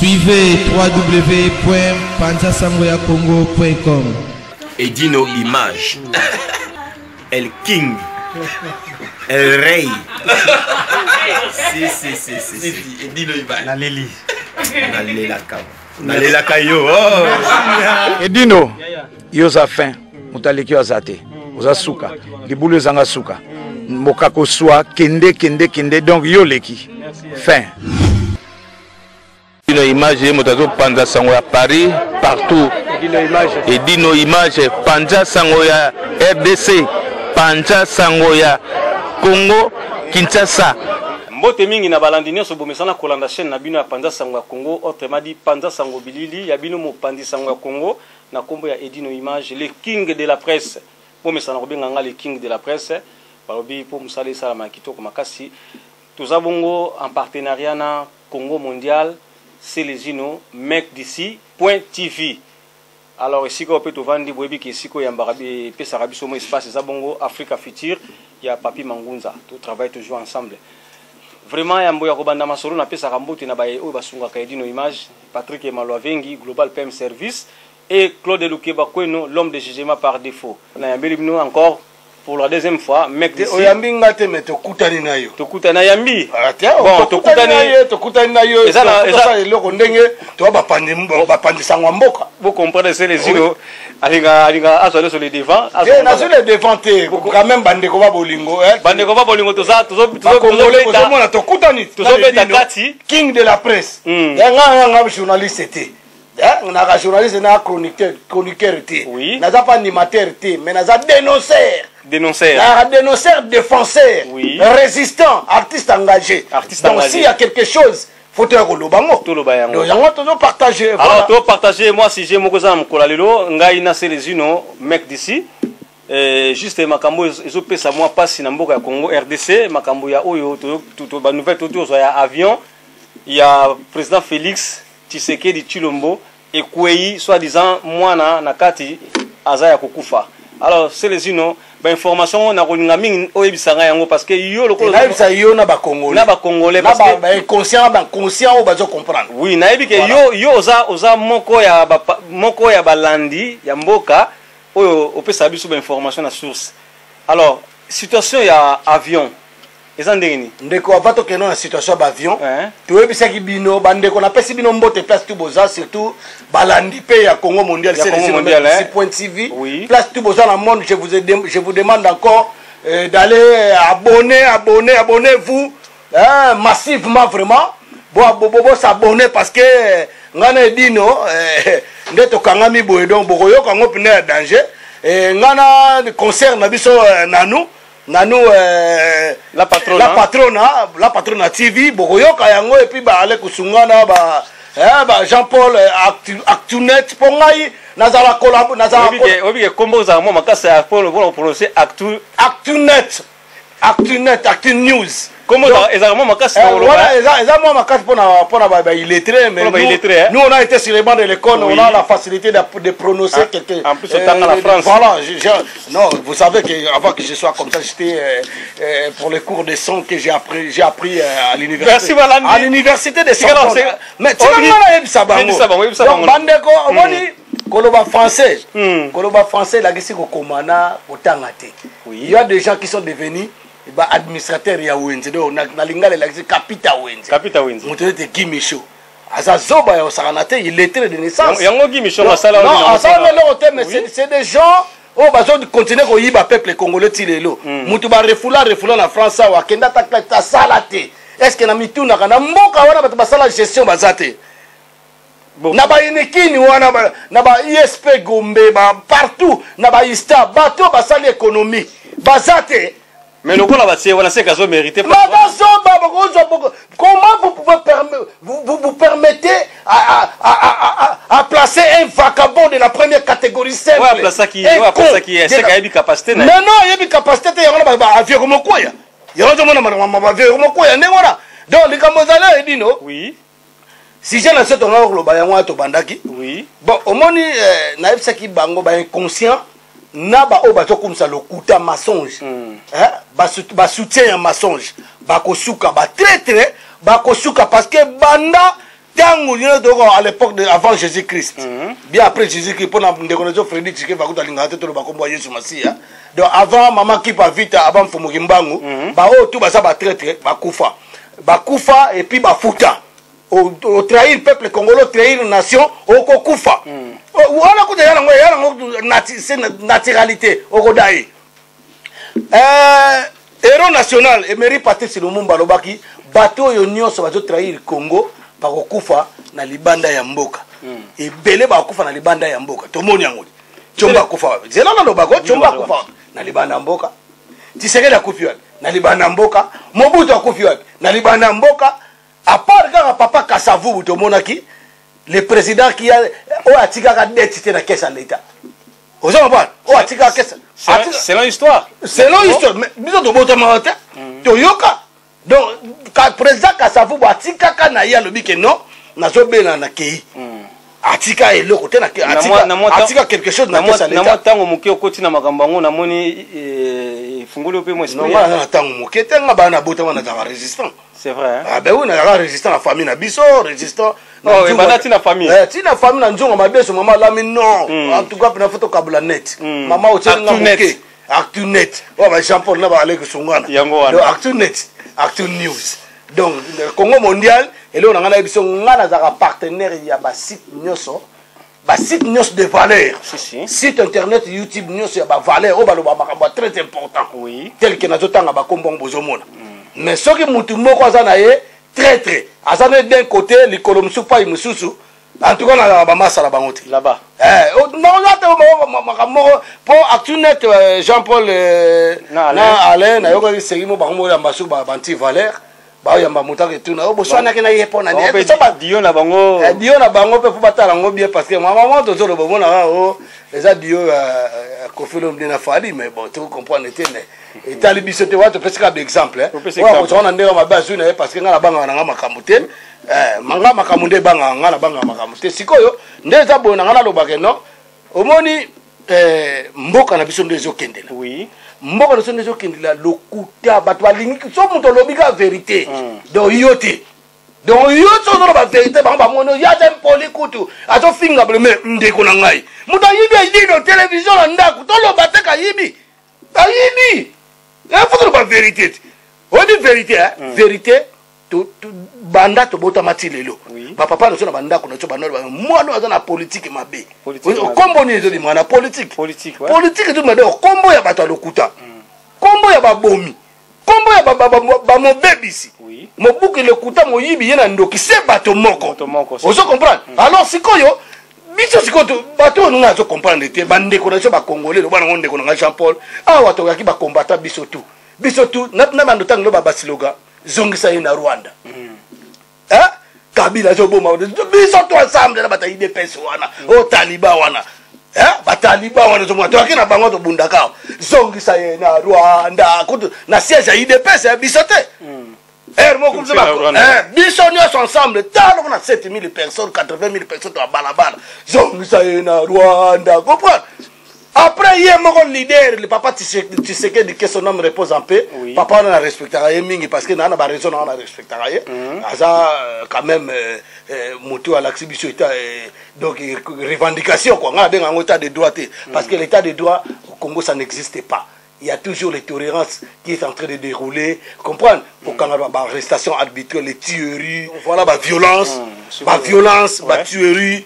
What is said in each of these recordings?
Suivez www.panzasangoyacongo.com. Edino Image. El King. El Rey. Si. Edino Image. Naleli. Nalelaka yo. Edino. Yoza fin. Mutaleki azate. Oza suka. Libulu zanga suka. Mokako soa kende donc yo leki. Fin. Edino Image motazo panza sango ya Paris partout. Edino Image panza sango ya RDC, panza sango ya Congo Kinshasa. Mbote mingi na balandinio so bomesana kolanda chaîne na bino ya panza sango ya Congo, autrement dit panza sango bilili ya bino mo pandi sango ya Congo na kombo ya Edino Image, le king de la presse. Bomesana robenga nga le king de la presse. Balobi pour musale sala makitoko makasi. Tuzabongo en partenariat na Congo Mondial. C'est les ino mec d'ici.tv. Alors ici qu'on peut vendre boebi qui ici qu'on yambarabi pe sarabi somo espace zabongo Africa Future, il y a Papi Mangunza, tout travaille toujours ensemble. Vraiment yambo ya kobanda masoro na pe sarambote na baye o basunga ka Edino Image, Patrick Emalwavengi Global PM Service et Claude Lukeba Kweno l'homme de jugement par défaut. Na yambeli bino encore pour la deuxième fois, mec d'ici. Oyambi ngate me tokutani na yo. Tokutani na yambi. Bon, tokutani na yo. Eza eloko ndenge to ba pandi sangwa mboka. Vous comprenez c'est les îlots. Alinga azole sur les devants. Na sur les devants te quand même bandeko ba bolingo. Bandeko ba bolingo toza mona tokutani. Tozobeta kati king de la presse. Nga journaliste te. On a journaliste na chroniqueur te. Naza pas animateur te, mais naza dénonceur. Dénonceur, défenseur, oui. Résistant, artiste engagé. Donc s'il y a quelque chose, faut te rolobango. Donc on doit partager. Alors tu partager moi si j'ai mon cousin Mkolalelo, ngai na selezino mec d'ici. Juste makambo ezo pesa moi passe na mboka ya Congo RDC, makambo ya oyo tout ba nouvelle tout ya avion. Il y a président Félix Tshisekedi Tshilombo et Kwei soi-disant mwana na kati azaya kokufa. Alors selezino ba information na kolinga mingi oyebisanga yango parce que yo lokolo na yebisa yo na ba congolais parce que ba conscient o bazo comprendre. Oui, na yebi ke yo oza moko ya balandi ya mboka oyo opesa biso ba information na source. Alors situation ya avion ezandeni ndeko avato keno na situation ba avion to yebisa ki bino bandeko na pesi bino mbote place tout boza surtout balandi pe ya Congo Mondial c'est.tv place tout boza dans le monde. Je vous demande encore d'aller abonnez-vous massivement vraiment bo s'abonner parce que ngana Edino ndeto kangami boye donc bokoyo kango pina danger ngana concert na biso nanu la patrona TV bokoyoka yango et puis ba ale kusungana ba Jean-Paul Actunet pour ngai nazala collab nazala obi kombo za mo makasa pour prononcer Actunet Actu News. Comment exactement voilà, exactement ma carte pour na illettré, mais nous on a été sur les bancs de l'école, on a la facilité de prononcer quelque. En plus, on la France. Voilà, non, vous savez que avant que je sois comme ça, j'étais pour les cours de son que j'ai appris à l'université. Merci Valandi. À l'université de son. Mais tu vas ça va. Donc bandeko, moni koloba français. Koloba français la gisi ko komana otangate. Il y a des gens qui sont devenus administrateur ya wenze do na lingale la capita wenze mutelete Gimisho azazoba ya osakanate il est de naissance yango Gimisho masala non ça le mais c'est des gens au bazo de continuer ko yiba peuple congolais tilelo mutu ba refula na France wa kenda ta salate est-ce que na mituna kana mboka wana bato basala gestion bazate na ba inekini wana na ba ISP Gombe ba partout na ba Ista bato basali économie bazate. Mais le là on a c'est qu'à mériter pas. Comment vous permettez à placer un vagabond de la première catégorie simple? Ouais, placer qui est c'est qu'il y a une capacité. Non, il y a une capacité. Il y a un vieux comme quoi. Il y a un vieux comme quoi. Donc les Gamozala et Dino. Oui. Si j'ai lancé ton or le bayanwa to bandaki. Oui. Bon, au moins naïf saki bango ba inconscient. Naba o bato comme ça le kuta mensonge ba soutien un mensonge ba kosuka ba très ba kosuka parce que banda tango à l'époque avant Jésus-Christ, bien après Jésus-Christ, pour la déconnexion Frédéric Tshisekedi va coûter l'ingrat tout le bakombo Yesu Masia. Donc avant maman qui pas vite avant Fumugimbangu, bah oh tout bah ça va traiter, bah koufa et puis bah fouta. Au trahir le peuple congolais, trahir la nation, au koufa. On a coûté naturalité au Godaï. Héros national, Emery Patrice Lumumba Lobaki, bateau union ça va trahir le Congo. Bakokufa na libanda ya mboka ebele bakokufa na libanda ya mboka tomoni yango chomba kufa zela na lobako chomba kufa na libanda ya mboka Tshisekedi akufi wapi na libanda ya mboka Mobutu akufi wapi na libanda ya mboka à part quand papa Kasavubu tomonaki le président qui a o atika ka dette na caisse à l'état ozo pas o atika caisse c'est l'histoire mais biso to bota mawata to yoka. Donc, quand le président Kasavubu atika kana ya lobi que non, nazo bena na kei. Atika et le côté na kei. Atika quelque chose na kei ça l'état. Na tango muke okoti na makambo ngo na moni fungolo pe mo esprit. Non, na tango muke tenga bana bota wana za résistant. C'est vrai. Ah ben oui, na résistant la famille na biso, résistant. Non, et bana tina famille. Tina famille na njongo mabeso maman la non. En tout cas, na photo kabula net. Maman otenga muke. Actu net. Oh ba Jean-Paul na ba ale ko sungana. Donc Actu net. Actu News. Donc, le Congo mondial, et là, on a un partenaire, il y a un site de valeur. Site internet, YouTube News, il y a des valeurs, très important. Oui. Tel que nous avons mais ce qui est très, d'un côté, l'économie ne pas en tout cas, on a un masse là-bas. Non, pour Actunet, Jean-Paul Alain, il y a un valeur. Bah il y a un montant et tout na boso na kena yepo na ne so ba dio na bango pe fu batala ngo bien parce que maman to zo lo bon na o les a dio kofelo mdena fali mais bon tu comprends était et tali bisote wa to pesika d'exemple wa ko na ndeka mabazu na parce que ngala banga na makamute manga makamunde banga ngala banga makamute sikoyo ndeza bona ngala lo bakeno omoni mboka na biso ndezo kendela oui mboka na sondezo kendela lokuta bato balingi so muto lobika vérité donc yote donc yote so ba vérité ba mono ya tem polikutu ato finga bleme ndeko na ngai muto yibi idino télévision na ndaku to lo bateka yibi ayibi faut ba vérité on dit vérité vérité to banda to bota matilelo ba papa no so na banda ko no to banolo mwana azana politique mabe kombo ni ezodi mwana politique to made kombo ya bato lokuta kombo ya babomi kombo ya ba mobebisi mobuki lokuta moyibi yena ndoki se bato moko ozo comprendre alors sikoyo biso sikoyo bato no ngazo comprendre te bande ko na so ba congolais lo bana ngonde ko na Jean Paul awa to yaki ba combattant biso tu na bando tango ba basiloga zongisa na Rwanda Kabila zo boma biso to ensemble na batayi de pesa wana o taliba wana bataliba wana zo mwato akina bango to bundaka zongisa na Rwanda kutu na siège ya IDPS biso te mo comme ça biso nyos ensemble talo na 7000 personnes 80000 personnes to balabala zongisa na Rwanda comprendre. Après, il y a un leader, le papa Tshisekedi, que son nom repose en paix. Oui. Papa, on a respecté parce que nous avons raison, on a respecté. Quand même, Moutou à l'exhibition, donc, revendication, quoi. On a un état de droit. Parce que l'état de droit au Congo, ça n'existe pas. Il y a toujours les tolérances qui est en train de dérouler. Comprendre? Pour qu'on ait une arrestation arbitraire, les tueries, voilà, la violence, la tuerie,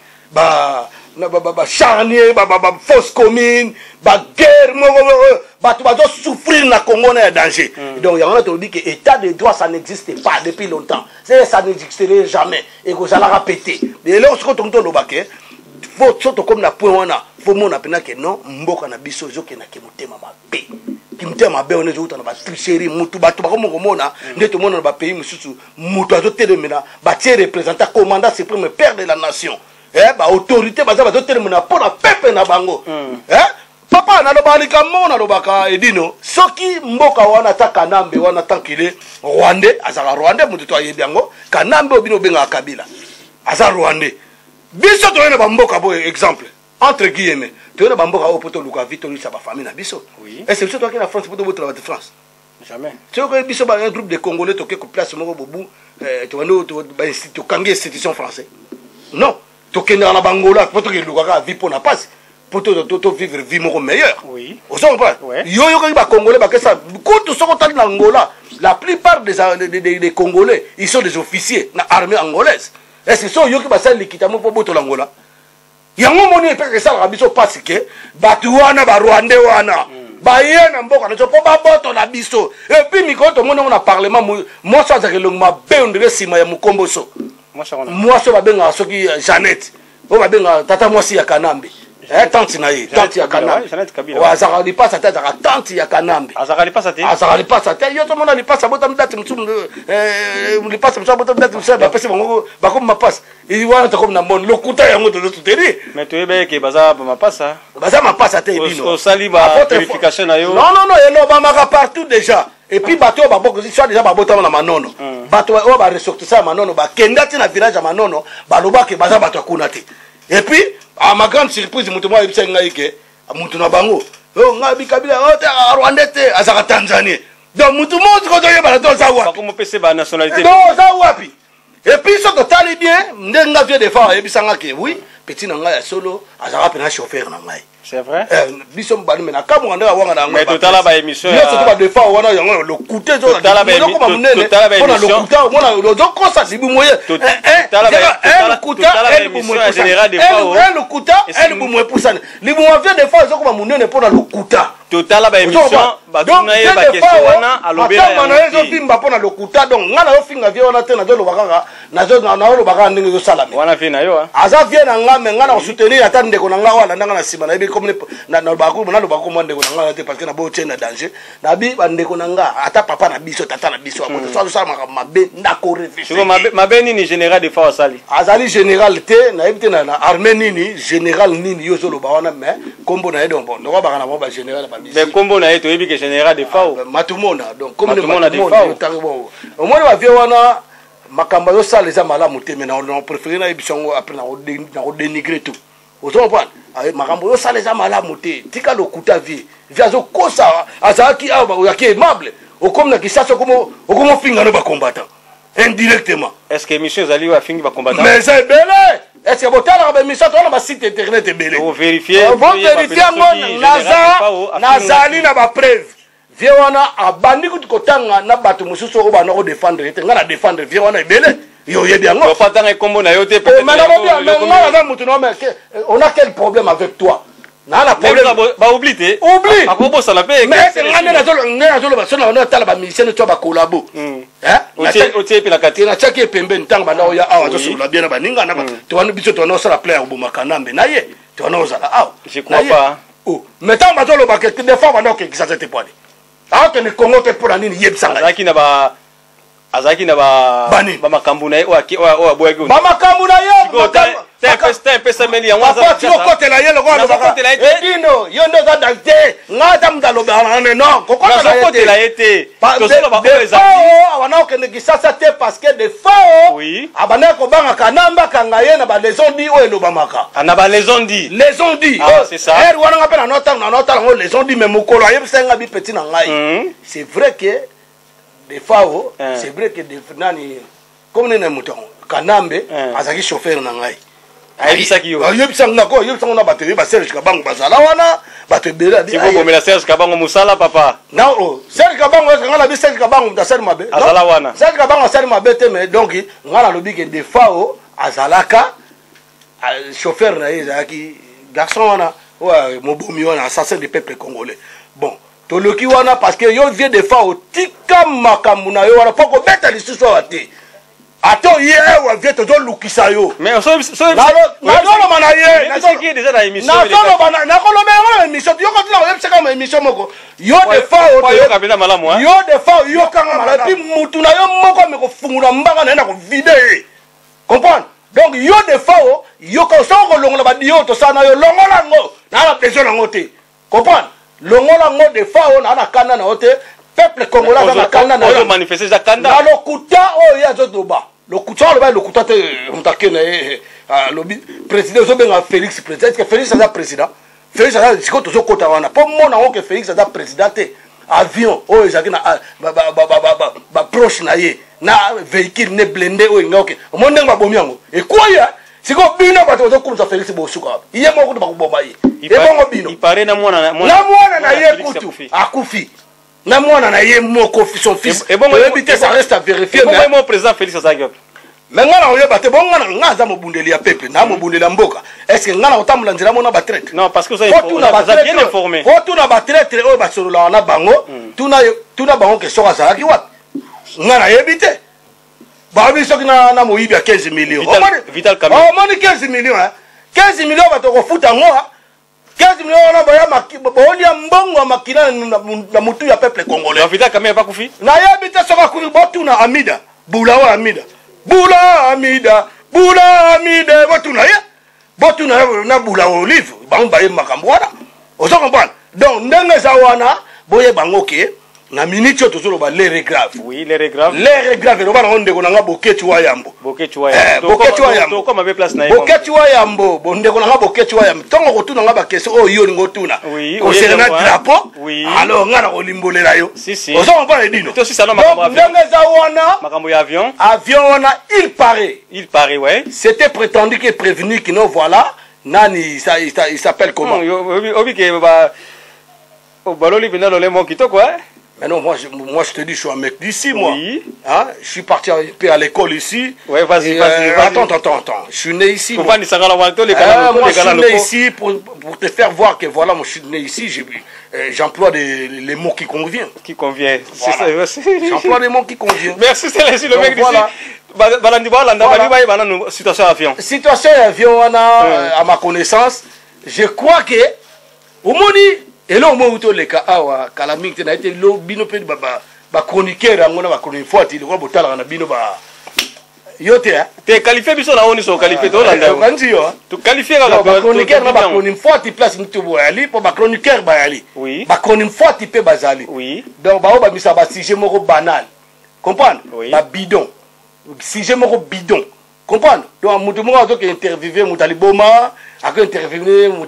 charnier, fausse commune, guerre, tu vas souffrir na Congo na danger. Donc il y a un dit que l'état de droit ça n'existe pas depuis longtemps. Ça n'existerait jamais et que ça l'a répété. Et là on se retrouve dans le baquet. Faut surtout comme na point wana, faut mon apena que non, mboka na biso zo ke na ke mutema mabe. Ki mutema mabe on ezo na ba tricherie mutu ba to ba komo mona, ndeto mona ba pays mususu, mutu azo telemena, ba tie représentant commandant suprême père de la nation. Ba autorité baza bazo telemena pour la peuple na bango. Papa na lobalika mona lobaka edino, soki mboka wana ta kanambe wana tankile Rwandais, azala Rwandais mutu to ayebi yango, kanambe obino benga Kabila. Azala Rwandais. Biso to na bamboka bo exemple entre guillemets to na bamboka o poto luka vito lui sa ba famille na biso et c'est toi qui la France poto boto la France Jamais. Tu vois, il y a un groupe de Congolais qui place au bout, tu as une institution française. Non. Tu as une Bangola, tu as vivre pour la passe. Pour vivre vie meilleure. Oui. Au son pas. Yo Congolais, la plupart des Congolais, ils sont des officiers dans l'armée angolaise. Est-ce que sont yo qui basal l'équitement pour boto l'Angola? Yango moni pe que ça rabiso parce que batuana ba Rwandais wana. Ba yena mboka na po ba boto na biso. Et puis mikoto mona na parlement moi ça que longma be ondire sima ya mukomboso. Moi ça ba benga soki Jeannette. O ba benga tata mwasi ya Kanambe. Tante na ye, tante ya Kanambe. Azaka li passe tête à tante ya Kanambe. Azaka li passe tête. Yo to mona li passe bota mdati mtsum li passe bota mdati mtsum ba pese bango ba comme ma passe. Il wana to comme na mon lokuta yango to soutenir. Mais tu ebe ke baza ma passe. Baza ma passe te bino. Au sali ba vérification na yo. Non, elo ba maka partout déjà. Et puis bato ba boko soit déjà ba bota na manono. Bato o ba ressortissant manono ba kendati na village manono ba loba ke baza bato akuna te. Et puis à ma grande surprise, mutu mwa ibisa ngai ke mutu na bango nga bikabila ote Rwanda te azaka Tanzanie. Donc mutu mo ko to yeba to za wapi. Pas comme PC ba nationalité. Non za wapi. Et puis ça totali bien, ndenga vie de fois ibisa ngake oui, petit na ngai solo azaka pena chauffeur na ngai. C'est vrai? Biso mbani mena kama nganda wanga na ngai. Mais total ba émission. Yo to ba de fois wana yango le coûter zo. Total ba émission. Pona le coûter, mona lo zo kosa libu moye. Total ba coûter elle bu moye général de fois. Elle le coûter elle bu moye pour ça. Libu mo vie de fois zo ko munene pona le coûter. Total ba émission ba tuna ye ba question wana alobe na. Mana zo fimba pona le coûter donc ngana yo finga vie wana te na zo lo bakanga na zo na lo bakanga ndenge yo salame. Wana fi na yo ah. Aza vie na ngame ngana soutenir ata ndeko na ngawa na ndanga na sima na comme na bako na bako mo ndeko na ngana te parce que na bo tena danger na bi bandeko na nga ata papa na biso tata na biso amoto so ça mabe ndako réfléchir. Mabe nini général de fois sali. Azali général te na ibite na armée nini général nini yo solo ba wana mais kombo na yedo bon ndoko baka na ba général ba mais kombo na yeto yebi que général de fois matumona donc comme matumona de fois au moins ba vie wana makamba yo sala za malamu te mais na préféré na ibisongo après na dénigrer tout. Vous comprenez? Makambo yo sala za malamu te tika lokuta vie viazo kosa azaki aba yaki aimable o comme na kisasa como o como finga no ba combattant indirectement. Est-ce que émission zali wa fingi ba combattant? Mais c'est belé. Est-ce que botala ba émission to na site internet belé. Vous vérifier. Vous vérifier mon nazali na ba preuve. Vie wana abandi kutanga na bato mususu o ba na ko défendre te ngana défendre vie wana belé. Yo yebi yango. Pas tant combo na yo te peut-être. On a quel problème avec toi? Na la problème ba oublie. Oublie. Akobo ça la paix. Mais c'est ngane na zolo ba sona na tala ba mission to ba collabo. Otie pe la kati na chaki pembe ntanga bana oya awa to solo bien na baninga na ba. To wana biso to na sala player bo makanambe na ye. To wana ozala awa. Je crois pas. Oh, mais tant ba zolo ba que des fois bana ke kisa te poade. Ah que ne Congo te pour nini yebsanga. Azaki na ba azaki na ba makambu na ye o aboyaki ba makambu na ye te pesa meli ya mwanza papa tu kote la ye lo kwa kote la ye dino yo ndo za dakte ngata mdalo ba non kote la ye te to solo ba o eza awana okende kisasa te parce que des fois oui abana ko banga kanamba kanga ye na ba leson di o elo ba maka na ba leson di c'est ça er wana ngapa na nota ngo leson di me mukolo aye senga bi petit na ngai c'est vrai que des fois c'est vrai que des nani comme nene mouton kanambe azaki chauffeur na ngai ayebisaki yo ayebisanga ko ayebisanga na bateri ba Serge Kabango bazala wana batebela ti bo bomela Serge Kabango musala papa na Serge Kabango ngala bi Serge Kabango mtasali mabe azala wana Serge Kabango asali mabe te mais donc ngala lobi que des fois azalaka chauffeur na ezaki garçon wana ouais mobomi wana assassin du peuple congolais bon toloki wana parce que yo vie de fa otika makambu na yo wana poko beta lisusu ate ato ye wa vie to lukisa yo mais so na dolo mana ye na so ki déjà na émission na dolo bana na kolo me émission yo ko tla web seka émission moko yo de fa yo kabila malamu yo de fa yo kanga mala puis mutu na yo moko me ko fungula mbanga na ko vide comprendre donc yo de fa yo ko so ko longola ba dio to sana yo longola ngo na la besoin ngo te comprendre longola ngo de fa on ana kanda na ote peuple congolais na kanda na yo manifester za kanda na lokuta o ya zo doba lokuta le ba lokuta te mtakena le président zo benga Félix président que Félix ça président Félix ça siko to zo kota wana po mona ngo que Félix ça président te avion oyo ezalaki na baproche na ye na véhicule ne blindé oyo nga oke omoni ndenge babomi yango ekwaya sikoyo bino bato bazokumisa Félix bosuka ye moko kutu bakoboma ye ebongo bino na mwana na ye kutu akufi na mwana na ye moko son fils oyebi te ça reste à vérifier mais président Félix azalaki mais nga na oyeba te bongo nga aza mobundeli ya peuple na mobundeli ya mboka est-ce que nga na kotambola nzela mona batraite non parce que vous êtes bien informé po tuna batraite oyo basololaka na bango tuna bango question azalaki wapi nga na yebi te babi soki na moyibi ya 15 millions omoni 15 millions 15 millions bato kofuta ngo 15 millions wana baolia mbongo ya makila na mutu ya peuple congolais Vital Kamerhe bakufi na yebi te soki akufi botuna Amida bula wa Amida Bula Amida botuna ye botuna na bula olive bango baye makambo wana ozo comprendre donc ndenge za wana boye bango ke na minute yo tozolo ba l'air grave oui l'air grave lo bana ondeko na nga Boketu wa Yambo comme avec place na Boketu wa Yambo bondeko na nga Boketu wa Yambo tongo kotuna nga ba question oyo yo lingo tuna concernant drapeau alors nga na olimbolela yo ozo comprendre dino to si ça na makambo ndenge za wana makambo ya avion wana il paraît ouais c'était prétendu que prévenu que non voilà nani il s'appelle comment obi ke ba baloli bina lole mo kitoko mais non, moi je te dis, je suis un mec d'ici, moi. Oui. Hein? Je suis parti à l'école ici. Oui, vas-y. Attends. Je suis né ici. Moi, je suis né ici pour te faire voir que voilà, moi je suis né ici. J'emploie les mots qui conviennent. Voilà. J'emploie les mots qui conviennent. Merci, c'est le mec d'ici. Situation avion. Situation avion, à ma connaissance, je crois que au moni. Et là, au moment où les cas, Kalamik, il a été bino pe ba chroniqueur, on a connu une fois, il doit botter la bino ba. Yote, t'es qualifié, biso na oni so qualifié to landa. Tu qualifié la ba chroniqueur na ba connu une fois, tu place ni to boyali pour ba chroniqueur ba yali. Oui. Ba connu une fois, tu pe bazali. Oui. Donc ba ba misa ba sujet moko banal. Comprendre? Ba bidon. Sujet moko bidon. Comprendre? Donc mutu moko azo ke interviewer mutali boma. Après intervenir, moi,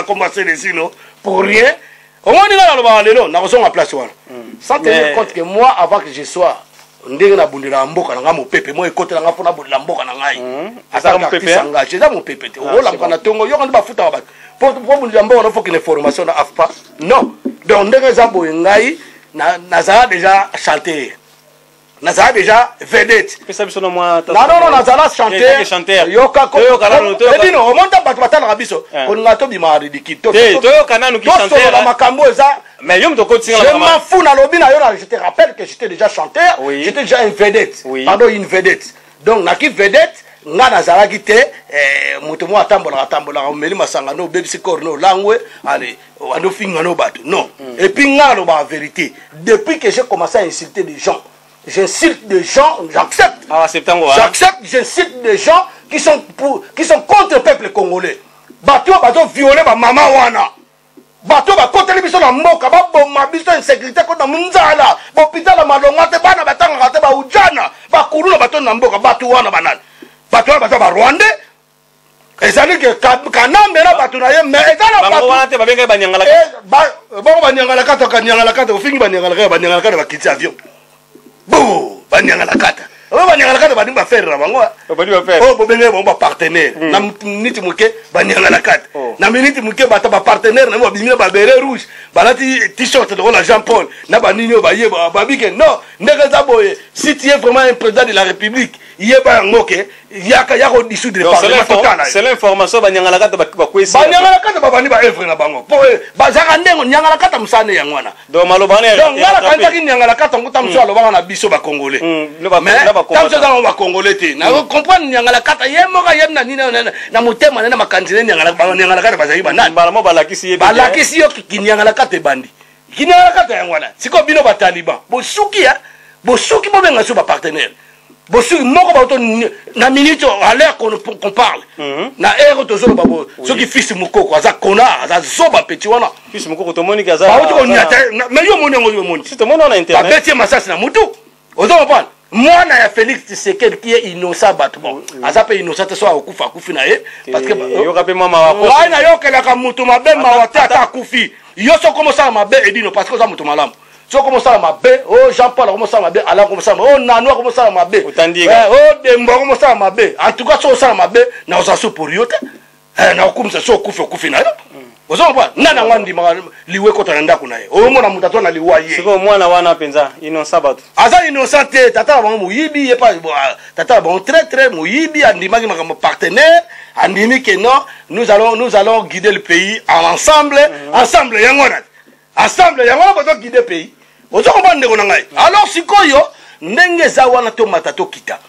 commencé pour rien. Au moins, on a place. Sans tenir compte que moi, avant que je sois, on dirait que je mon pépé, moi, côté la pour la mboka mon pépé. Pour que l'information pas. Non. Donc, Nazara déjà chanté. Nazala déjà vedette. Non, Nazala chanteur. Yoka Edino, on monte à battre rabiso. On a tout dit ma ridicule. Mais je m'en fous dans l'obina. Je te rappelle que j'étais déjà chanteur. J'étais déjà une vedette. Pardon, une vedette. Donc, naki vedette. Nga Nazala qui était, mutumo atambola, on met masangano, baby corno, langue, allez, on a fini no bat. Non. Et puis, nga la vérité. Depuis que j'ai commencé à insulter des gens, j'insulte des gens, j'accepte. J'accepte, j'incite des gens qui sont contre le peuple congolais. Bato violer ma maman wana. Bato contre les bisons na mboka, ma biso insécurité contre munzala. Hôpital la malonga te bana batanga kate ba ujana. Ba kuruna bato na mboka, bato wana banane. Bato ba Rwanda. Ezali que kanambe na bato na ye mais ezala bato wana te babenga banyangala. Bon banyangala kata ofingi banyangala kata bakiti avion. Bouh, banyangala kata. Banyangala kata bani ba faire na bango. Bobenge ba partenaire. Na minute muke banyangala kata. Na minute muke bata ba partenaire na bimina ba beret rouge. Balati t-shirt de la Jean-Paul. Na ba ninyo ba ye ba bike. Non, ndeka za boye. Si tu es vraiment un président de la République, yeba ngoke yaka yako dissoudre le parlement total. C'est l'information banyangala kata ba kwesi. Banyangala kata ba bani ba œuvre na bango. Po ba zaka ndengo nyangala kata musane yangwana. Donc malobane. Donc ngala kanta ki nyangala kata nguta mso alobanga na biso ba congolais. Mais tamso za ba congolais te. Na comprendre nyangala kata yemoka yemna nina na mutema na makanzine nyangala kata ba zayi banani. Balamo balakisi ye. Balakisi yo ki nyangala kata bandi. Ki nyangala kata yangwana. Siko bino ba taliban. Bosuki ya. Bosuki bo benga so ba partenaire. Bosuki moko ba to na minute à l'air qu'on parle. Na air to zo ba bo. Ceux qui fils mukoko aza kona aza zoba petit wana. Fils mukoko to moni kaza. Ba to nyata mais yo moni ngo yo moni. Si to moni na internet. Ba beti masasi na mutu. Ozo comprendre. Moi na ya Félix Tshisekedi qui est innocent battement. Aza pe innocent so akufa kufi na ye parce que yo kapé mama wako. Wa na yo kela ka mutu mabema wate ata kufi. yo so commence à mabe Edino parce que ça muto malamu so commence à mabe oh Jean-Paul commence à mabe Alain commence à oh Nano commence à mabe oh Dembo commence à mabe en tout cas so ça mabe na osaso pour yote na okumsa so kufi na vous comprenez nana ngandi liwe ko tanda kuna ye o mona mutato na liwa ye siko mwana wana penza innocent bato aza innocent tata ba muyibi ye pas tata ba très muyibi andimaki makambo partenaire andimi que non nous allons guider le pays ensemble ensemble yangona bato guider le pays vous comprenez ndeko na ngai alors sikoyo ndenge za wana to matato kita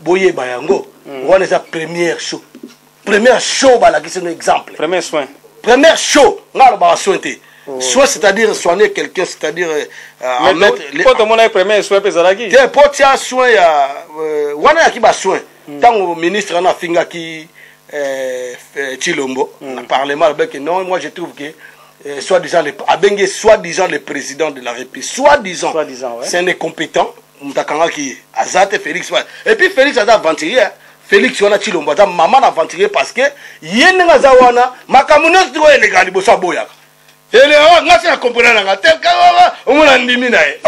boye bayango wana za première show bala qui c'est un exemple Premier show, soit c'est-à-dire soigner quelqu'un, c'est-à-dire en mettre les. Quand on a premier soin, pesaraki. Tiens, pour tiens soin ya, wana qui va soin. Tant au ministre on a finga qui Chilombo, on a parlé mal avec non, moi je trouve que soi-disant le président de la République, soi-disant, c'est un incompétent. Mtakanga qui Azate Félix, et puis Félix a aventurier. Félix wana Chilombo ta maman aventurier parce que yenga zawana makamunos do elégal bosa boya ele ngasi na comprendre nga te ka omona ndimi nae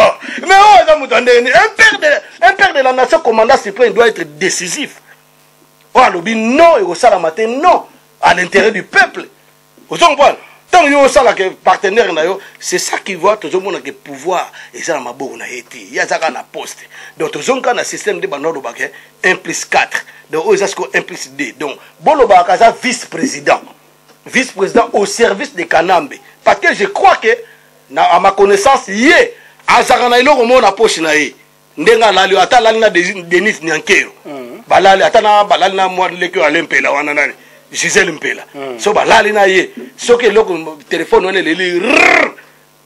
mais za mutande un père de la nation commandant suprême doit être décisif lobi non et au sala matin non à l'intérêt du peuple vous comprenez tant yo sala que partenaire na yo c'est ça qui voit toujours mona que pouvoir et ça na maboko na yeti ya zaka na poste donc toujours quand na système de banodo baké 1+4 donc aux asco 1+2 donc boloba kaza vice-président au service de Kanambe parce que je crois que à ma connaissance yé azaka na iloko mona poche na ye ndenga lali ata lali na Denis Nyankero balali ata na balali na moi leki alempela wana nani Gisèle Mpela so balali na ye so que le téléphone on est le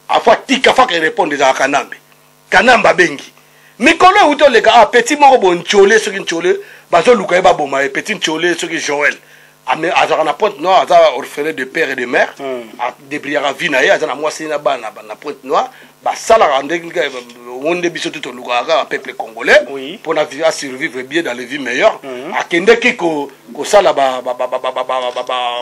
afa tika fa que répondre za Kanamba bengi mikolo uto le ka petit moko bon chole so ki chole bazo luka ba boma petit chole so ki Joël ame azaka na Pointe Noire aza orphelin de père et de mère a débriara vie na ye aza na mwasi na bana na Pointe Noire ba sala rande wonde biso tout luka ka peuple congolais pour na vivre survivre bien dans les vies meilleures akende ki ko sala ba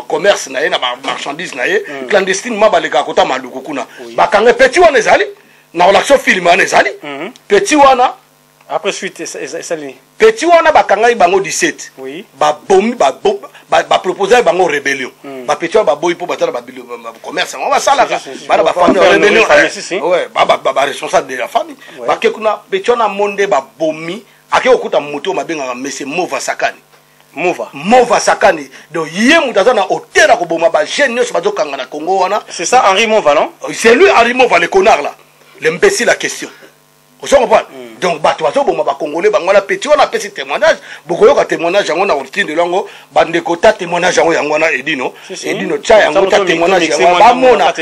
commerce na ye na ba marchandise na ye clandestinement ba le ka kota maluku kuna ba kanga petit wana ezali na relation film wana ezali petit wana après suite ezali petit wana bakanga bango 17 ba bomi ba proposer bango rébellion ba petit ba boy pour batala ba commerce on va ça là ba famille rébellion ouais ba responsable de la famille ba ke kuna petit wana monde ba bomi ake okuta moto mabenga monsieur Mova Sakani donc yé mutaza na hôtel ko boma ba jeune nyos ba zokanga na Congo wana c'est ça Henri Mova non c'est lui Henri Mova le connard là l'imbécile la question vous comprenez donc bato bazo boma ba congolais bango la petit on a petit témoignage bokoyo ka témoignage yango na routine de lango bande kota témoignage yango na Edino tcha yango ta témoignage yango ba mona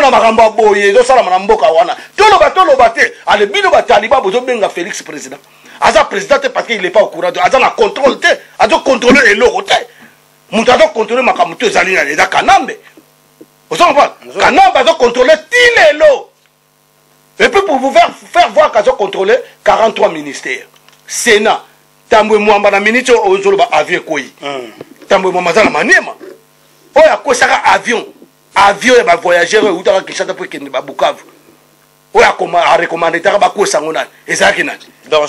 makambo boye zo sala na mboka wana toloba te ale bino ba taliba bozo benga Félix président aza président parce qu'il n'est pas au courant de aza na contrôle te azo contrôler eloko te mutu azo contrôler makambo to ezali na eza Kanambe vous comprenez Kanambe azo contrôler tilelo. Et puis pour vous faire voir qu'ils ont contrôlé 43 ministères. Sénat, Tamboué Mouamba na ministre Ozoloba avion koi. Tamboué Mouamba na maniema. Oya quoi ça avion. Avion et ba voyageurs ou ta Kinshasa pour qu'il ne ba Bukavu. Oya comment a recommandé ta ba quoi sangona. Ezaki na.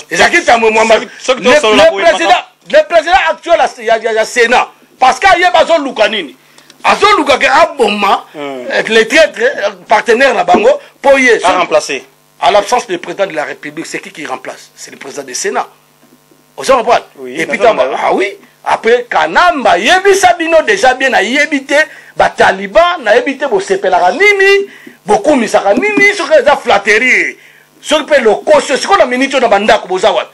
Ezaki Tamboué Mouamba. Le président actuel il y a Sénat parce qu'il y a besoin Lukanini. Azo luka ke aboma les traîtres partenaires na bango pour y remplacer à l'absence du président de la République c'est qui remplace c'est le président du Sénat vous comprenez et puis oui après Kanamba yebisa bino déjà bien na yebité ba taliban na yebité bo sepelaka nini beaucoup misaka nini sur les flatteries sur pe le coche sur la minute na bandako bozawa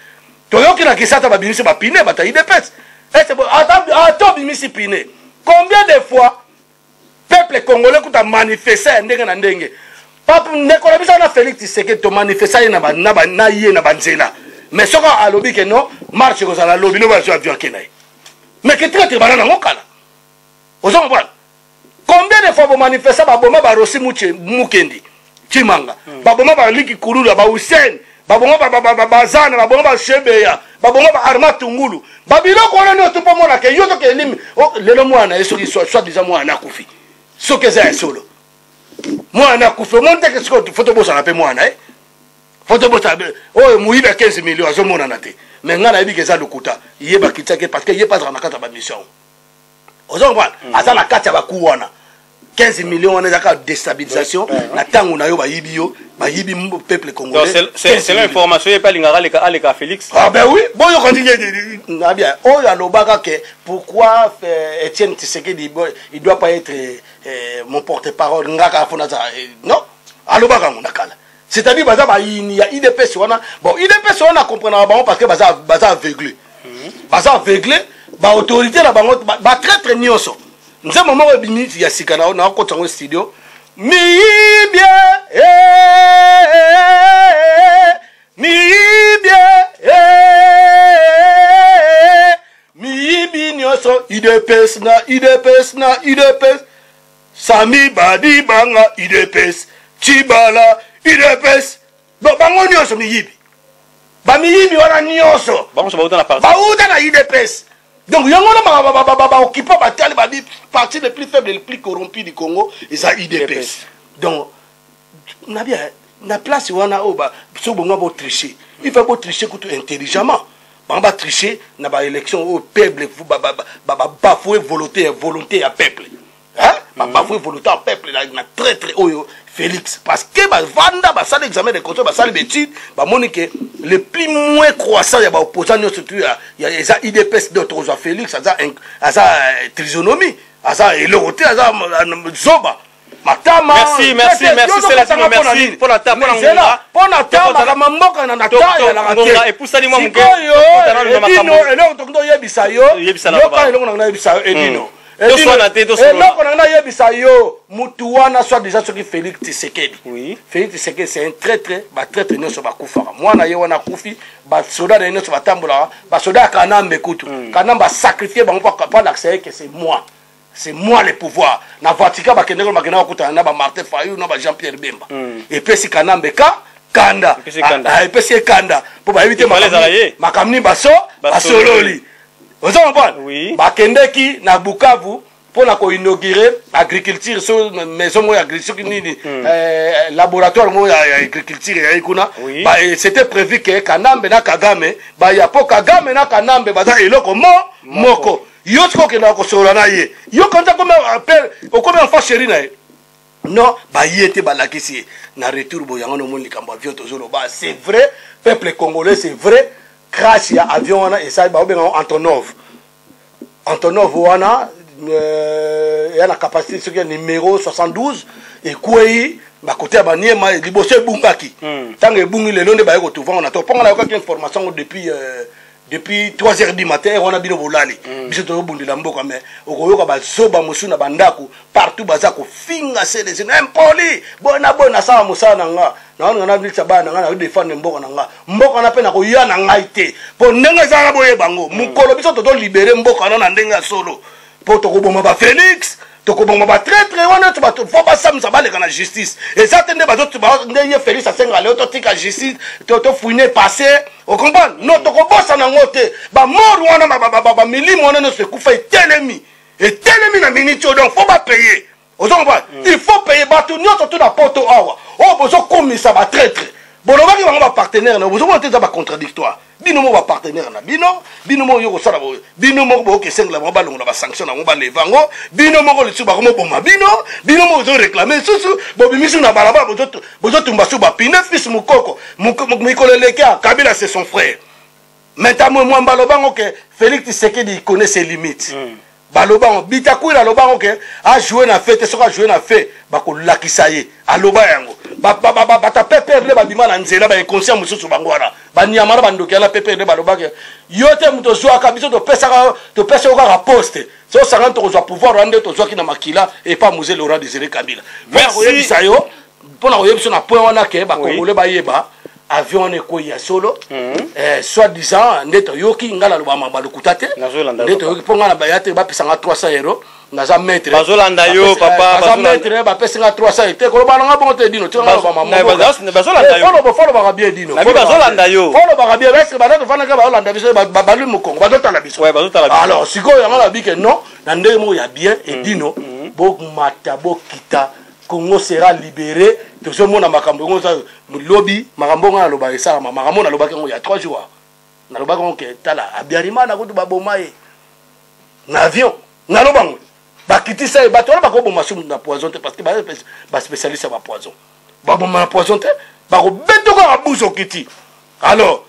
toyoki na kisata ba binisi ba pine ba tayi de pes et c'est bon attends binisi pine. Combien de fois peuple congolais qui a manifesté ndenge papa nekola bisa na Félix Tshisekedi to manifester na banzela mais soka alobi que non marche ko sala lobi no ba sur avion kenai mais que traite banana ngokala ozo comprendre combien de fois vous manifester ba boma ba rosi mukendi chimanga ba boma ba liki kurula ba Hussein ba boma ba zana ba boma ba shebeya babongo ba arma tungulu babiloko wana no topo mona ke yoto ke elimi lelo mwana yeso ki soit disant mwana kufi soke za solo Moi, na kufa monte que ce que photo bossa na pe moi na photo bossa oh muiba 15 millions azo mona na te mais nga na bi que ça lokuta yeba kitake parce que yeba na kata ba mission ozo ngwa asa na kata ba kuwana 15 millions on est d'accord déstabilisation na tango na yo ba yibio ba yibi peuple congolais c'est l'information et pas l'ingara les cas Félix. Ah ben oui bon yo continue na bien oh ya lobaka que pourquoi Étienne Tshisekedi il doit pas être mon porte-parole ngaka fona za non alobaka mon nakala c'est-à-dire baza ba il y a IDPS wana bon IDPS wana comprendre ba parce que baza aveuglé baza aveuglé ba autorité la bango ba traître nyonso nous avons un moment où il y a six canaux, on a encore un studio. Mibia, Mibi nyoso, IDPS na, Sami Badi Banga, IDPS, Chibala, IDPS. Bon, bango nyoso miyibi. Ba miyibi wana nyoso. Bango so bauta na parti. Bauta na IDPS. Donc, il y a un occupant partie les plus faibles et les plus corrompus du Congo, et ça IDPS. Donc, on a bien la place où on a tricher. Il faut tricher intelligemment. On va tricher dans l'élection au peuple, bafouer volonté à peuple. Hein? Bafouer volonté à peuple, très très haut. Félix, parce que Vanda, ça l'examen de contrôle, ça l'étude, que le plus moins croissant, il y a opposant, surtout, il y a IDPS d'autres, Félix, ça trisonomie, ça éloté, ça zoba. Merci, c'est la table, merci. Pour la table, pour la table, la mamboka na taille, la raquette. Et pour ça, dis-moi, mon gars, Moutouana soit déjà ce qui Félix Tshisekedi. Oui. Félix Tshisekedi c'est un traître, ba traître ne soit pas koufara. Moi na yewana koufi, ba soda na ne soit tambola, ba soda kanambe kutu. Kanamba sacrifier ba pas l'accès que c'est moi. C'est moi le pouvoir. Na Vatican ba kendeko makena kuta na ba Martin Fayou na ba Jean-Pierre Bemba. Et puis si kanambe kanda. Et puis si kanda pour ba éviter makamni baso basololi. Vous comprenez? Oui. Ba kendeki na Bukavu pour la inaugurer agriculture sur maison agriculture laboratoire agriculture c'était prévu que Kanambe na Kagame ya po Kagame na Kanambe baza eloko moko yotko ke na ko solana ye yo kanta comme appel au comme enfant chéri na non ba yete balakisi na retour boyango no moni kamba avion tozolo ba c'est vrai peuple congolais c'est vrai crash ya avion wana et ça ba obenga Antonov wana il y a la capacité sur le numéro 72 et quoi bah côté à banier ma libosse bungaki tant que bungi le long de baïko tout on a tout pendant la information depuis 3h du matin on a bien volali biso to bundi la mboka mais okoyoka ba zoba musu na bandako partout bazako finga c'est des impoli bona ça musana nga na bilisa bana nga na défendre mboka na pe na ko yana ngaite po ndenga za boye bango mukolo biso to libérer mboka na ndenga solo pour te rebomber ba Félix te rebomber ba très on est pas faut pas ça va aller dans la justice et ça tende ba d'autres ba ndeye Félix a senga le to tika justice to fouiner passer on comprend non to ko bossa na ngote ba mort wana ba milimo wana no se kufa etelemi na minute donc faut pas payer on comprend il faut payer ba tout nyonso to na poto awa o bozo komisa ba traître bon on va ba partenaire na bozo monter ba contradictoire bino mo ba partenaire na bino mo yoko sala bino mo bo ke sengla mo ba longa ba sanction na mo ba levango bino mo ko litsu ba mo boma bino mo zo réclamer susu bo bimisu na balaba bozo tumba su ba pine fils mukoko mikoleleka Kabila c'est son frère maintenant moi mbalobango que Félix Tshisekedi connaît ses limites balobango bitakwira lobango que a jouer na fête soka jouer na fête ba ko lakisa ye aloba yango ba ta pepere ba bima na nzela ba inconscient mususu bangwana ba nyamara bandoki ala pepere ba lobaka yote muto zwa kabiso to pesa ka poste so 50 to zwa pouvoir rande to zwa ki na makila et pas Mosé Laurent Désiré Kabila merci sayo pona oyebso na point wana ke ba kongole ba yeba avion ne ko ya solo soit disant ndeto yoki ngala lo ba mabalokuta te ndeto yoki ponga na ba yate ba pisanga 300 €. Naza maître bazolanda yo papa baza maître ba pesinga 300 été ko ba nga bon te dino tu nga ba maman bazolanda yo follow ba bien dino bazolanda yo follow ba bien parce que ba to fana ka ba olanda biso ba lu mukongo ba dota la biso ouais bazota la biso alors siko ya ngala bi que non na ndenge mo ya bien et dino bo mata bo kita Congo sera libéré. Tout ce monde a makambo lobby, makambo na loba ça, makambo na loba il y a 3 jours. Na loba que tala abiarima na kutu babomaye. Na avion, na loba ba kiti ça ba to ba ko bomba sum na poison parce que ba spécialiste ba poison. Ba bomba na poison te, ba ko beto ko abuso kiti. Alors,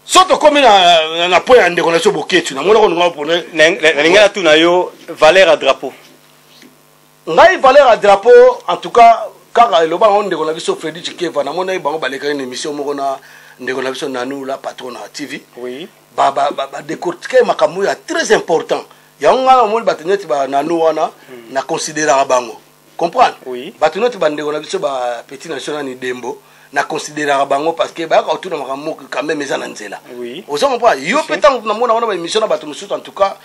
soto comme na point en déconnexion boketu na mona ko nga pour na linga tu na yo valeur à drapeau. Ngai valeur à drapeau en tout cas car le ba on ndeko biso Freddy Chikeva na mona bango baleka une émission moko na ndeko na biso nanu la patron na TV. Oui. Ba décortiquer makambo ya très important. Ya nga mo bateneti ba nanu wana na considérer bango. Comprendre? Oui. Bateneti ba ndeko na biso ba petit national ni Dembo na considérer bango parce que ba ka autour na makambo quand même eza na nzela. Oui. Vous savez pas yo petant na mona wana ba émission na bato mususu en tout cas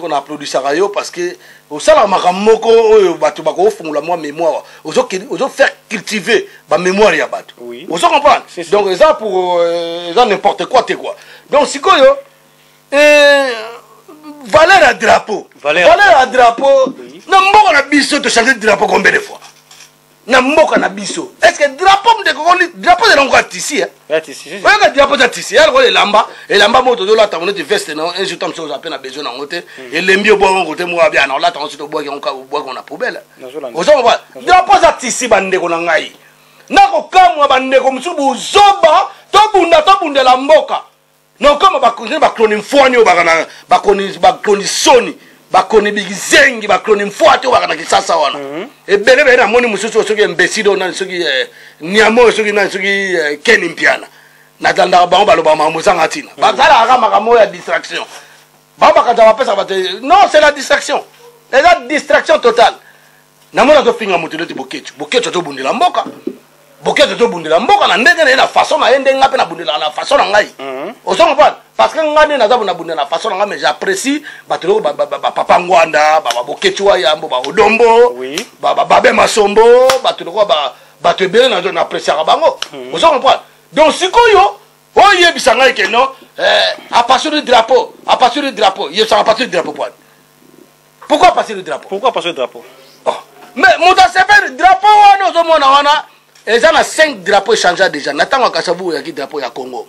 na applaudissaka yo parce que au sala makambo ko oyo bato ba ko fungula moi mémoire ozo faire cultiver ba mémoire ya bato. Oui. Vous comprendre? Donc ça pour ça n'importe quoi te quoi. Donc sikoyo valeur à drapeau. Valeur à drapeau. Na mboka na biso to changer drapeau combien de fois? Na mboka na biso. Est-ce que drapeau de kokoli drapeau de l'ongo tisi hein? Tisi. Ouais que drapeau de tisi. Alors les lamba et lamba moto de là ta monete veste non un jour comme ça on a peine besoin en côté et l'embio bois en côté moi bien alors là on se bois qu'on a poubelle. Vous savez pas drapeau de tisi bande ko na ngai. Na ko kamwa bande ko msubu zoba to bunda la mboka. Non comme ba clone mfwani obakana ba clone soni ba clone bigizengi ba clone mfwati obakana kisasa wana e bele na moni mususu soki imbécile na soki niamo soki na soki Ken Mpiana na tanda ba baloba mamuzanga tina ba zala ka makamo ya distraction ba ba ka pesa ba non c'est la distraction et la distraction totale na mona to finga mutu leti boketu to bundela mboka boketo to bundela mboka na ndenge na façon na ende ngape na bundela na façon na ngai osongo pas parce que ngane na zabu na bundela na façon na ngai mais j'apprécie batelo ba papa ngwanda ba boketu wa yambo ba odombo ba babe masombo batelo ba batebele na apprécier bango osongo pas donc sikoyo oye bisanga ke non à partir du drapeau il sera à partir du drapeau pourquoi passer le drapeau mais muta sefer drapeau wana ozomona wana et ça a 5 drapeaux changés déjà. Nathan Kasabu a qui drapeau à Congo.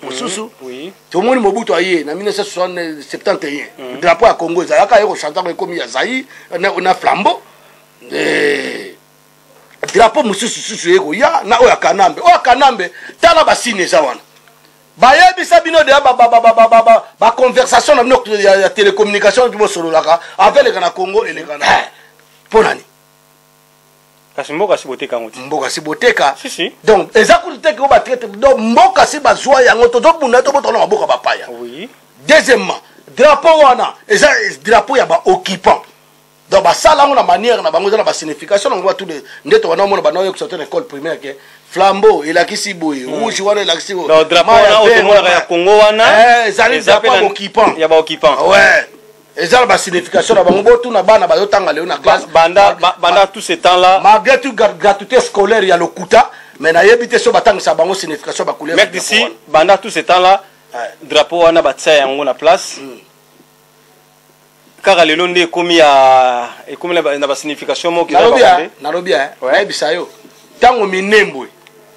Oui. Tout le monde Mobutu aye en 1971. Drapeau à Congo, ça a eu chanteur comme Yazaï, on a flambeau. Drapeau Moussu ya na oya Kanambe. Oya Kanambe, tala basine ça wana. Ba yebi sabino de ba conversation na notre télécommunication qui solo laka avec les Ghana Congo et les Ghana. Ponani. Kasi mboka si boteka ngoti. Mboka si boteka. Si. Donc exactement ko ba traiter donc mboka si bazwa yango to bunda to botona mboka ba paya. Oui. Deuxièmement, drapeau wana, eza drapeau ya ba occupant. Donc ba sala ngona manière na bango na ba signification na ngwa tout de ndeto wana mona bana yo ko sortir école primaire ke flambeau et la kisiboy, rouge wana et la kisiboy. Donc drapeau wana otomona ya Congo wana. Ezali drapeau occupant. Ya ba occupant. Ouais. Et ça la signification na bango tout na bana ba yotanga leo na classe banda tout ce temps là malgré tout gratuité scolaire ya lokuta mais na yebite so batanga sa bango signification ba couleur mec d'ici banda tout ce temps là drapeau wana batsa yango na place car lelo nde komi ya ekomi na ba signification mo ki na lobia ouais bisayo tango minembwe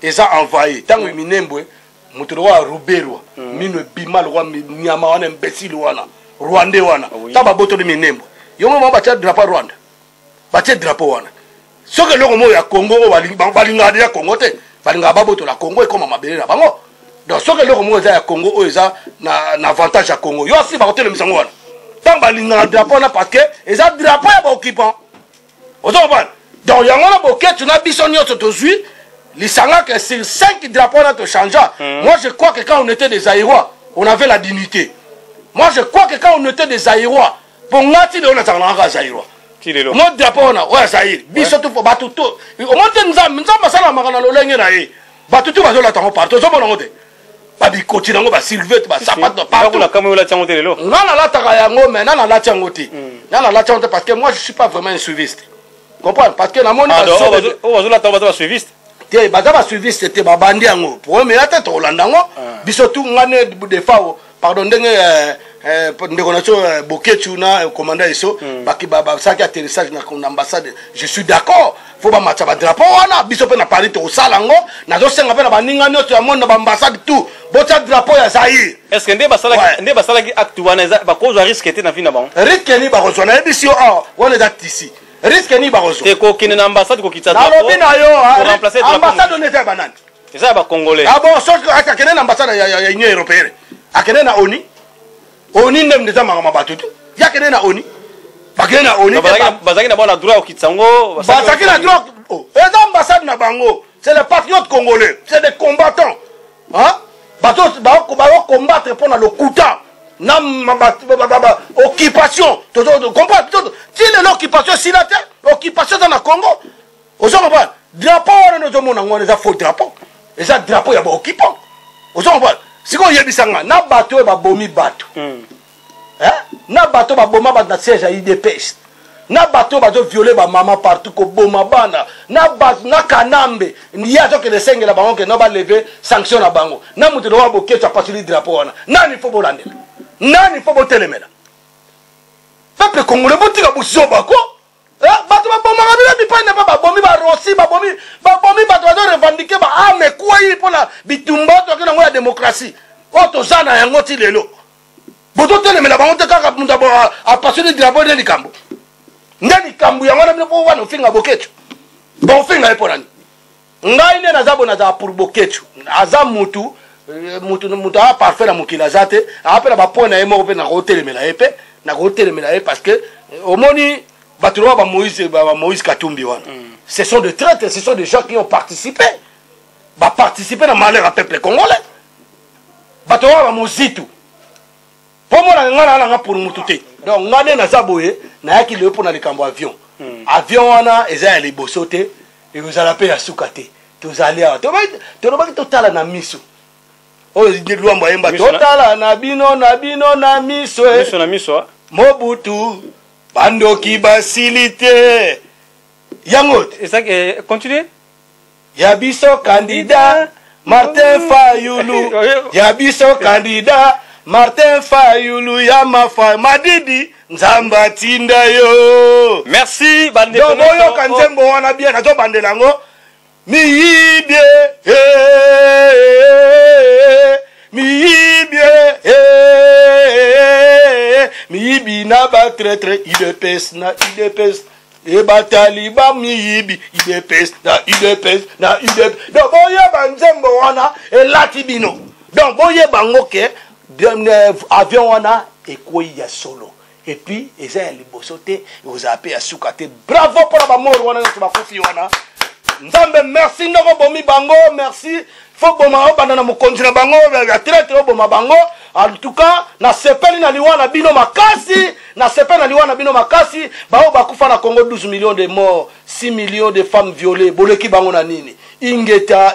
eza envoyé tango minembwe mutu wa ruberwa mino bima lo wa nyama wana imbécile wana Rwanda wana taba boto de minembo yongo mo batia drapeau Rwanda batia drapeau wana soke loko mo ya Congo balinga ya Congo te balinga baboto la Congo e koma mabele na bango donc soke loko mo za ya Congo o eza na avantage ya Congo yo si ba hôtel misango wana tant balinga drapeau na parce que eza drapeau ya ba occupant ozo ba donc yango na boketu na biso nyoto tozui lisanga que sur 5 drapeaux na to changea moi je crois que quand on était des Aïrois on avait la dignité. Moi je crois que quand on était des Aïrois, pour ngati de on a tangana Aïrois. Moi drapeau on a ouais Zaïre. Biso tout batuto. Au moins nzamba sala makana lolenge na ye. Batuto bazola tango partout so bona ngote. Ba bi koti nango ba silvete ba sapato partout. Na kama la tango te lelo. Nana la taka yango mais nana la tango te. Nana la tango parce que moi je suis pas vraiment un suiviste. Comprends parce que na moni ba bazola tango ba suiviste. Te ba suiviste c'était ba bandi yango. Pour mais la tête Hollande yango. Biso tout ngane de fao. Pardon ndenge Boketu na commandant eso baki baba saki atterrissage na ambassade. Je suis d'accord. Faut ba matcha ba drapeau wana biso pe na Paris to salango na zo senga pe na baninga nyoto ya monde na ambassade tout. Bota drapeau ya Zaïre. Est-ce que ndé basala ki acte wana ba cause risque était na vie na bango. Risque ni ba kozona ebisio on est acte ici. Risque ni ba kozona. Te ko kine na ambassade ko kitsa drapeau. Na lobi na yo remplacer drapeau. Ambassade on était banane. C'est ça ba congolais. Ah bon, sauf que akene na ambassade ya Union européenne. Akene na ONU. ONU ndem ndeza mama batutu. Yakene na ONU. Bakene na ONU. Bazaki na bona droit au kitsango. Bazaki na droit. Oh, les ambassades na bango, c'est les patriotes congolais, c'est des combattants. Hein? Bato combattre pour le Kouta. Na occupation. Combattre. Si l'occupation si la terre, occupation dans le Congo. Aux gens comprennent. Drapeau on a faux drapeau. Et ça drapeau ya ba occupant. Aux gens comprennent. Si on yebisanga na bateau ba bomi bateau. Hein? Na bateau ba boma ba na siège à IDPS. Na bateau ba violer ba maman partout ko boma bana. Na kanambe. Niya zo ke le sengela bango ke no ba lever sanction na bango. Na mutu do wa boke ta pasuli drapeau wana. Nani fo bolandela. Nani fo botelemela. Peuple congolais botika buso bako. Bato ba boma ba bi pa na ba bomi ba rosi ba bomi bato ba revendiquer ba ame kwa yi pona bitumba to ke na ngoya démocratie. Oto zana yango ti lelo. Boto telemela bango te kaka mutu a pasuli drapeau de likambo. Ndani kambu ya wana mlepo wana ufinga boketu. Ba ufinga epo nani. Ngai ne nazabo naza pour boketu. Aza mutu a parfait na mukila zate. Apela ba pona emo pe na hotelemela epe, na hotelemela epe parce que omoni batuwa ba Moïse Katumbi wana. Ce sont des traîtres, ce sont des gens qui ont participé. Ba participer na malheur à peuple congolais. Batuwa ba Mozitu. Pour moi la nga pour mututé. Donc ngane na zaboye na yaki le pour na likambo avion. Avion wana eza les bosote et vous allez payer à soukate. Tous allez à to ba total na miso. Oh ndi luamba yemba total na bino na miso. Miso na miso. Mobutu bando ki basilité. Yango et ça continue. Yabiso candidat Martin Fayulu. Yabiso candidat Martin Fayulu Yamafa Madidi Nzamba Tinda yo. Merci bande. Donc boyo kanzembo wana bien na to bande lango. Miyibie miyibi na ba très idepes na idepes e bataliba miyibi idepes na idepes. Donc boyo banzembo wana elatibino. Donc boyo bango ke avion wana ekoi ya solo et puis eza ya liboso te vous appelez à soukate. Bravo pour la mort wana to ba kofi wana. Nzambe merci ndoko bomi bango merci faut boma bana na mokonzi na bango ya traite boma bango. En tout cas na sepeli na liwana bino makasi na sepeli na liwana bino makasi bao bakufa na Congo 12 millions de morts 6 millions de femmes violées boleki bango na nini. Ingeta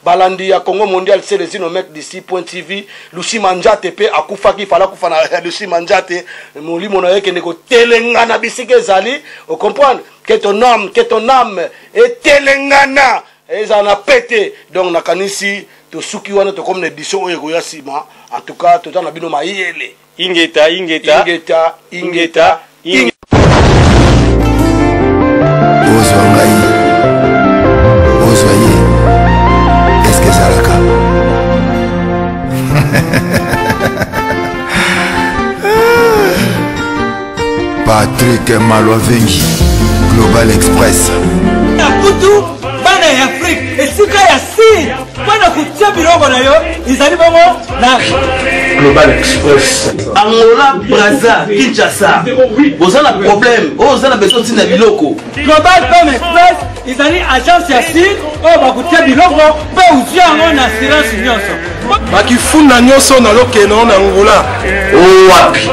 balandi ya Congo mondial c'est les inomètres d'ici .tv Lucy Manjate pe akufa ki fala kufa na Lucy Manjate molimo na yeke ndeko telengana bisike zali on comprendre que ton âme est telengana ezana pété donc na kanisi to suki wana to comme édition oyo ya sima en tout cas to na bino mayele ingeta est-ce que ça laka Patrick Malovengi Global Express Nakutu bana ya Afrique esika ya si bana kutia bilongo na yo izali bongo na Global Express Angola Brazza Kinshasa bozana problème ozana besoin tina biloko Global Express izali agence ya si o bakutia bilongo pe uzia ngo na assurance nyonso bakifuna nyonso na lokeno na Angola wapi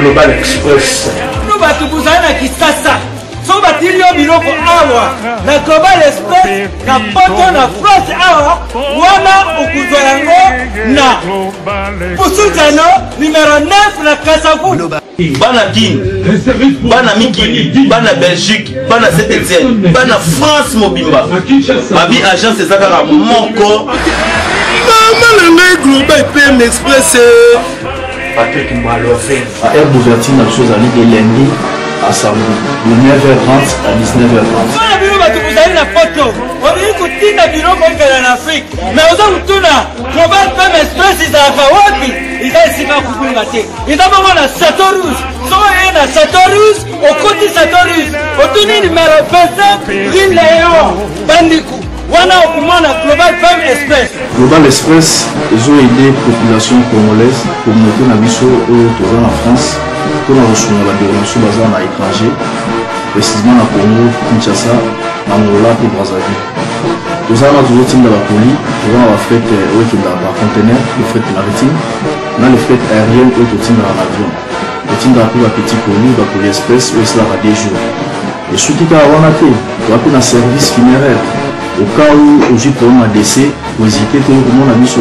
Global Express no batukuzana na Kisasa so batilio biloko awa na Global Express na poto na France awa wana ukuzwa yango na Pusutano numéro 9 na Kasavu bana Guinée bana Mikili bana Belgique bana Saint-Étienne bana France mobimba babi agence ezaka moko Global Express Patrick Maloven. À air d'ouverture, la chose allait de lundi à samedi, de 9h30 à 19h30. Vous avez la photo, on dit que tu as bureau comme en Afrique, mais aux autres, Global Femme Express, ils ont ici pas beaucoup de maté. Ils ont vraiment la Satorus, soit la Satorus, au côté Satorus, au tourné numéro 25, Ville Léon, Bandikou. Wana okumana Global Femme Express. Global Express, ils ont aidé la population congolaise, communauté Nabiso en France, pour la recherche la déviation basée à l'étranger, précisément à Congo, Kinshasa, Angola et Brazzaville. Nous avons toujours de la police, nous avons fait le conteneur, le fret maritime, nous avons le fret aérien et le team dans l'avion. Le team dans la petite police, la police express, où cela va des jours. Et surtout quand on a fait, on a fait un service funéraire. Au cas où j'ai pour un décès, pour hésiter, tout le monde a mis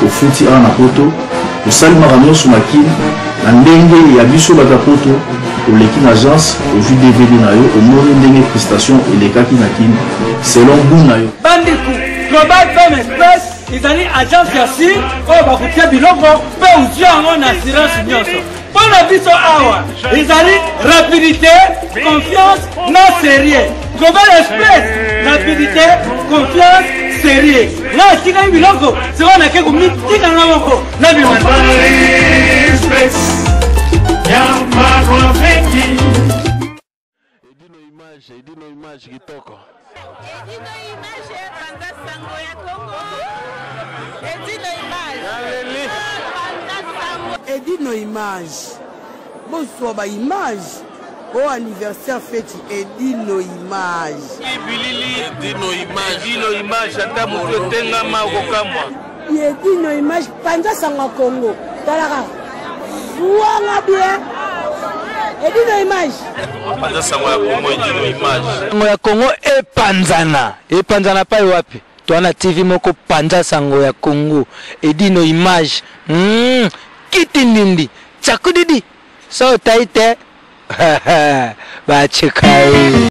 au foutu à la poto, au salle maramio sur ma kin, la dengue et à biso la poto, au l'équipe agence, au jus DVD nayo, au monde dengue prestation et les kaki nakin, selon vous nayo. Bandikou, Global Femme Express, ils allaient agence Yassir, au Bakutia Biloko, peu ou Dieu en assurance nyonso. Pour la biso awa, ils allaient rapidité, confiance, non sérieux. Global Express, rapidité, confiance, sérieux. Là, si vous avez un logo, c'est on a quelque chose qui est un logo. Là, bien Edino image. Bonsoir, bah image. Au anniversaire fête Edino image. Edino image, ata mutu tenga ma kokamwa. Edino image Panza Sangwa Congo. Talaka. Ouanga bien. Edino image. Panza Sangwa Congo, Edino image. Sango ya Congo epanzana. Epanzana pa wapi? Tuana TV moko Panza Sango ya Congo. Edino image. Kiti nindi. Chakudidi. So taite. Bachikae.